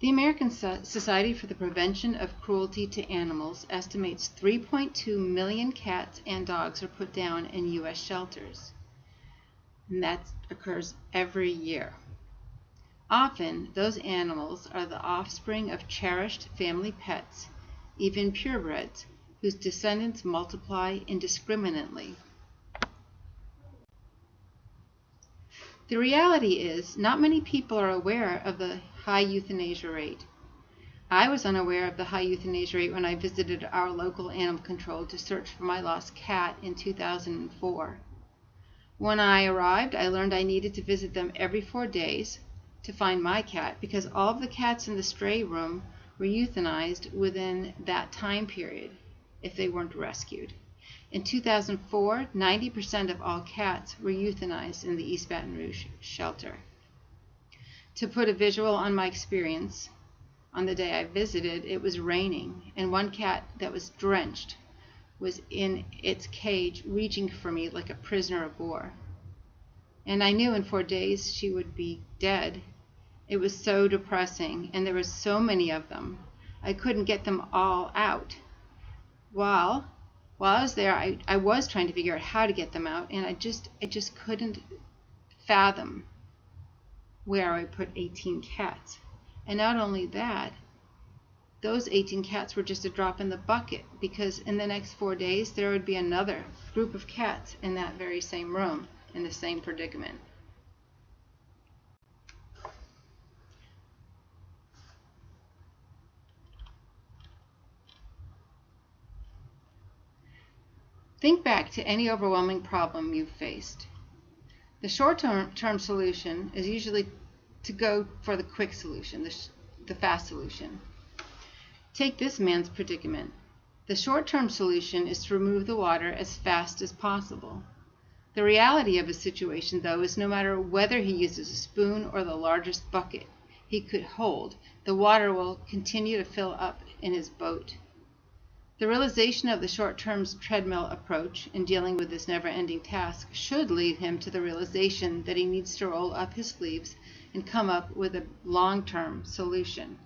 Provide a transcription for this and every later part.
The American Society for the Prevention of Cruelty to Animals estimates 3.2 million cats and dogs are put down in U.S. shelters, and that occurs every year. Often, those animals are the offspring of cherished family pets, even purebreds, whose descendants multiply indiscriminately. The reality is, not many people are aware of the high euthanasia rate. I was unaware of the high euthanasia rate when I visited our local animal control to search for my lost cat in 2004. When I arrived, I learned I needed to visit them every 4 days to find my cat because all of the cats in the stray room were euthanized within that time period if they weren't rescued. In 2004, 90% of all cats were euthanized in the East Baton Rouge shelter. To put a visual on my experience, on the day I visited, it was raining, and one cat that was drenched was in its cage reaching for me like a prisoner of war. And I knew in 4 days she would be dead. It was so depressing, and there were so many of them. I couldn't get them all out. While I was there, I was trying to figure out how to get them out, and I just couldn't fathom where I put 18 cats. And not only that, those 18 cats were just a drop in the bucket, because in the next 4 days there would be another group of cats in that very same room in the same predicament. Think back to any overwhelming problem you've faced. The short-term solution is usually to go for the quick solution, the fast solution. Take this man's predicament. The short-term solution is to remove the water as fast as possible. The reality of his situation, though, is no matter whether he uses a spoon or the largest bucket he could hold, the water will continue to fill up in his boat. The realization of the short-term treadmill approach in dealing with this never-ending task should lead him to the realization that he needs to roll up his sleeves and come up with a long-term solution.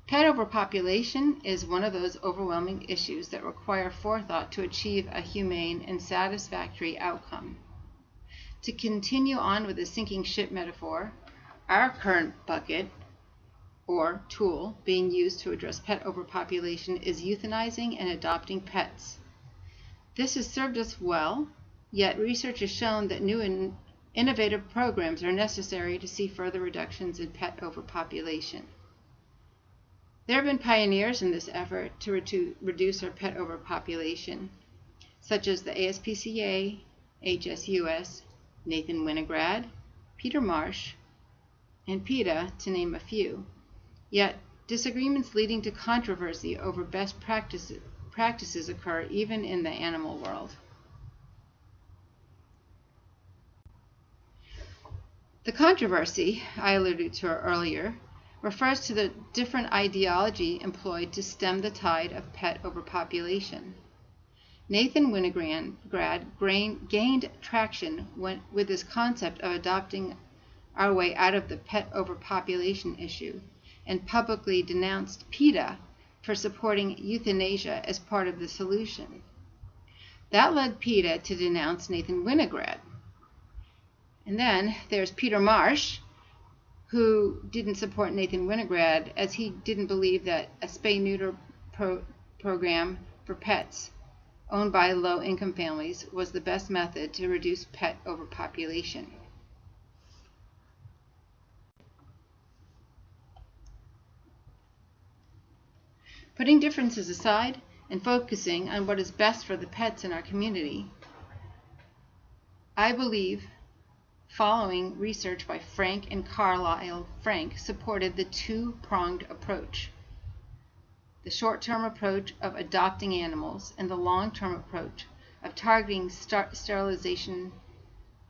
Pet overpopulation is one of those overwhelming issues that require forethought to achieve a humane and satisfactory outcome. To continue on with the sinking ship metaphor, our current bucket or tool being used to address pet overpopulation is euthanizing and adopting pets. This has served us well, yet research has shown that new and innovative programs are necessary to see further reductions in pet overpopulation. There have been pioneers in this effort to reduce our pet overpopulation, such as the ASPCA, HSUS, Nathan Winograd, Peter Marsh, and PETA, to name a few. Yet, disagreements leading to controversy over best practices occur even in the animal world. The controversy I alluded to earlier refers to the different ideology employed to stem the tide of pet overpopulation. Nathan Winograd gained traction with this concept of adopting our way out of the pet overpopulation issue, and publicly denounced PETA for supporting euthanasia as part of the solution. That led PETA to denounce Nathan Winograd. And then there's Peter Marsh, who didn't support Nathan Winograd as he didn't believe that a spay-neuter program for pets owned by low-income families was the best method to reduce pet overpopulation. Putting differences aside and focusing on what is best for the pets in our community, I believe following research by Frank and Carlisle Frank supported the two-pronged approach. The short-term approach of adopting animals and the long-term approach of targeting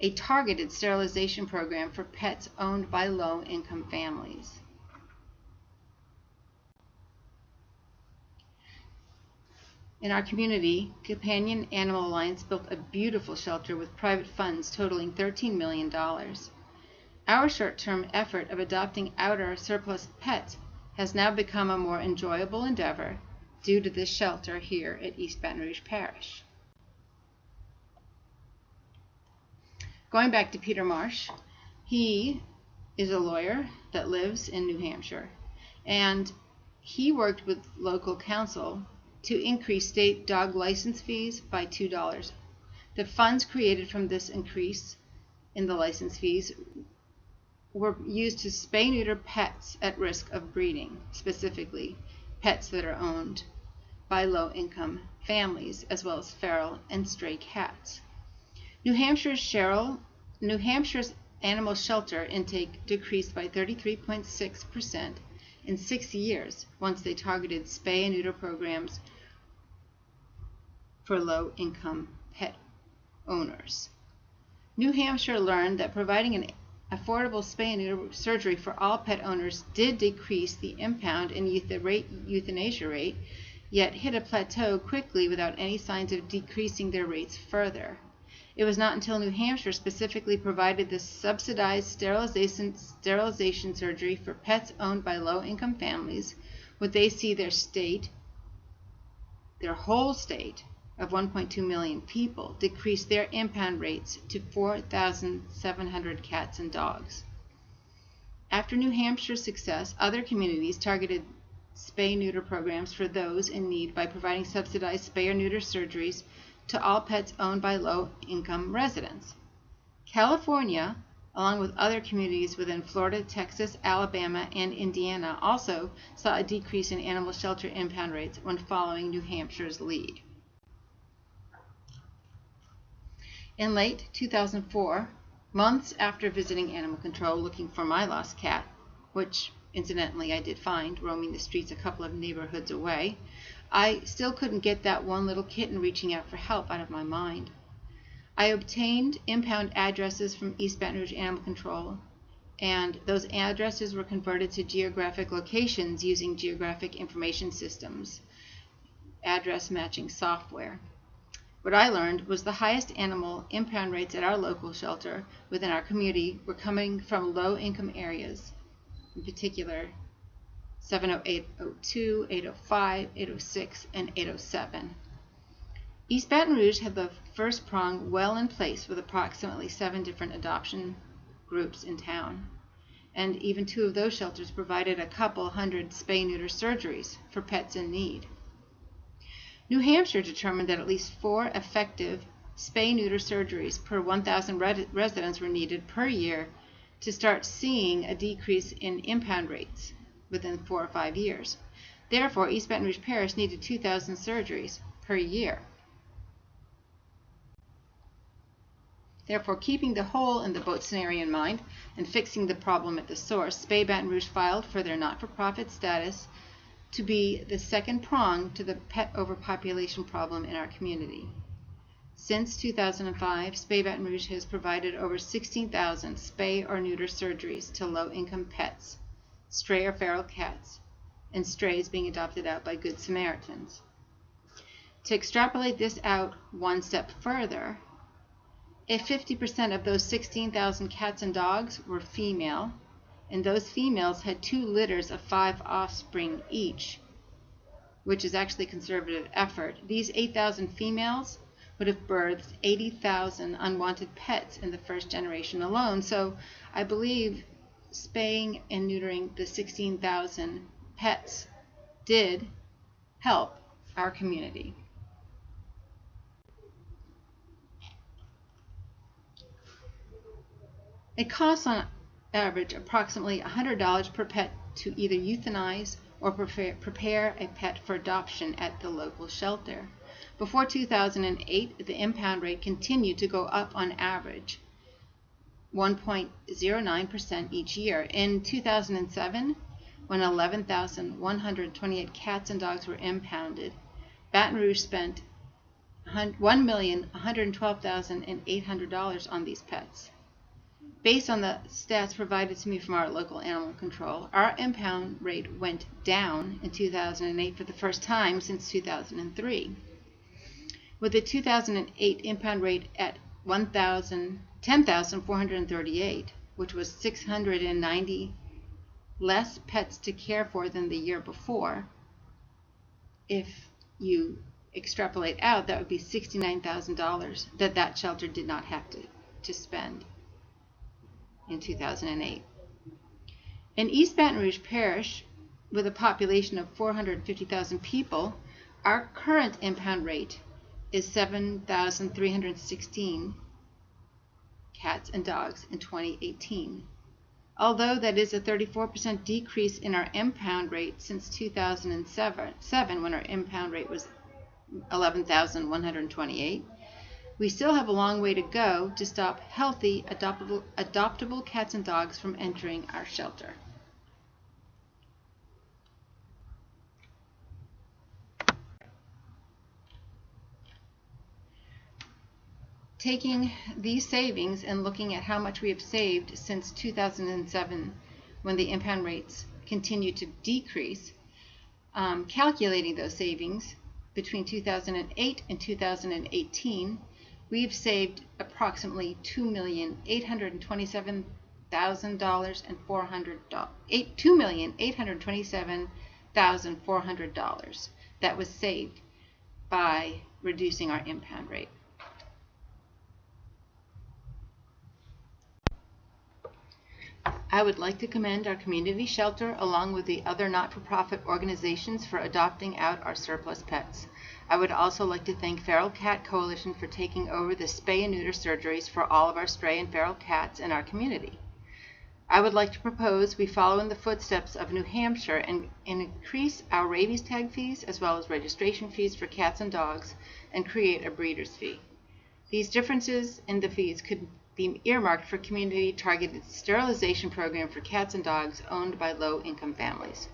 a targeted sterilization program for pets owned by low-income families. In our community, Companion Animal Alliance built a beautiful shelter with private funds totaling $13 million. Our short-term effort of adopting outer surplus pets has now become a more enjoyable endeavor due to this shelter here at East Baton Rouge Parish. Going back to Peter Marsh, he is a lawyer that lives in New Hampshire, and he worked with local council to increase state dog license fees by $2. The funds created from this increase in the license fees were used to spay-neuter pets at risk of breeding, specifically pets that are owned by low-income families, as well as feral and stray cats. New Hampshire's animal shelter intake decreased by 33.6% in 6 years once they targeted spay and neuter programs for low-income pet owners. New Hampshire learned that providing an affordable spay and neuter surgery for all pet owners did decrease the impound and euthanasia rate, yet hit a plateau quickly without any signs of decreasing their rates further. It was not until New Hampshire specifically provided this subsidized sterilization surgery for pets owned by low-income families would they see their whole state of 1.2 million people decrease their impound rates to 4,700 cats and dogs. After New Hampshire's success, other communities targeted spay-neuter programs for those in need by providing subsidized spay or neuter surgeries to all pets owned by low-income residents. California, along with other communities within Florida, Texas, Alabama, and Indiana, also saw a decrease in animal shelter impound rates when following New Hampshire's lead. In late 2004, months after visiting animal control looking for my lost cat, which incidentally I did find roaming the streets a couple of neighborhoods away, I still couldn't get that one little kitten reaching out for help out of my mind. I obtained impound addresses from East Baton Rouge Animal Control, and those addresses were converted to geographic locations using geographic information systems, address matching software. What I learned was the highest animal impound rates at our local shelter within our community were coming from low-income areas, in particular 70802, 805, 806, and 807. East Baton Rouge had the first prong well in place with approximately 7 different adoption groups in town, and even 2 of those shelters provided a couple hundred spay-neuter surgeries for pets in need. New Hampshire determined that at least 4 effective spay-neuter surgeries per 1,000 residents were needed per year to start seeing a decrease in impound rates within 4 or 5 years. Therefore, East Baton Rouge Parish needed 2,000 surgeries per year. Therefore, keeping the hole in the boat scenario in mind and fixing the problem at the source, Spay Baton Rouge filed for their not-for-profit status to be the second prong to the pet overpopulation problem in our community. Since 2005, Spay Baton Rouge has provided over 16,000 spay or neuter surgeries to low-income pets, stray or feral cats, and strays being adopted out by Good Samaritans. To extrapolate this out one step further, if 50% of those 16,000 cats and dogs were female, and those females had 2 litters of 5 offspring each, which is actually conservative effort, these 8,000 females would have birthed 80,000 unwanted pets in the first generation alone. So I believe spaying and neutering the 16,000 pets did help our community. It costs on average approximately $100 per pet to either euthanize or prepare a pet for adoption at the local shelter. Before 2008, the impound rate continued to go up on average 1.09% each year. In 2007, when 11,128 cats and dogs were impounded, Baton Rouge spent $1,112,800 on these pets. Based on the stats provided to me from our local animal control, our impound rate went down in 2008 for the first time since 2003. With the 2008 impound rate at 10,438, which was 690 less pets to care for than the year before, if you extrapolate out, that would be $69,000 that shelter did not have to spend in 2008. In East Baton Rouge Parish, with a population of 450,000 people, our current impound rate is 7,316 cats and dogs in 2018. Although that is a 34% decrease in our impound rate since 2007, when our impound rate was 11,128, we still have a long way to go to stop healthy, adoptable cats and dogs from entering our shelter. Taking these savings and looking at how much we have saved since 2007, when the impound rates continue to decrease, calculating those savings between 2008 and 2018, we've saved approximately $2,827,400 that was saved by reducing our impound rate. I would like to commend our community shelter along with the other not-for-profit organizations for adopting out our surplus pets. I would also like to thank Feral Cat Coalition for taking over the spay and neuter surgeries for all of our stray and feral cats in our community. I would like to propose we follow in the footsteps of New Hampshire and increase our rabies tag fees as well as registration fees for cats and dogs and create a breeder's fee. These differences in the fees could be earmarked for community-targeted sterilization program for cats and dogs owned by low-income families.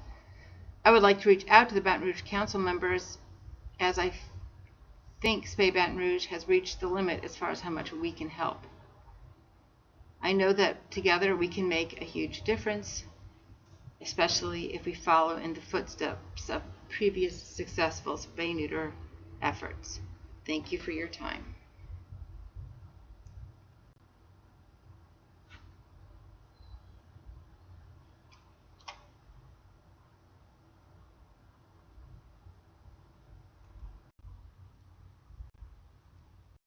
I would like to reach out to the Baton Rouge Council members, as I think Spay Baton Rouge has reached the limit as far as how much we can help. I know that together we can make a huge difference, especially if we follow in the footsteps of previous successful spay-neuter efforts. Thank you for your time.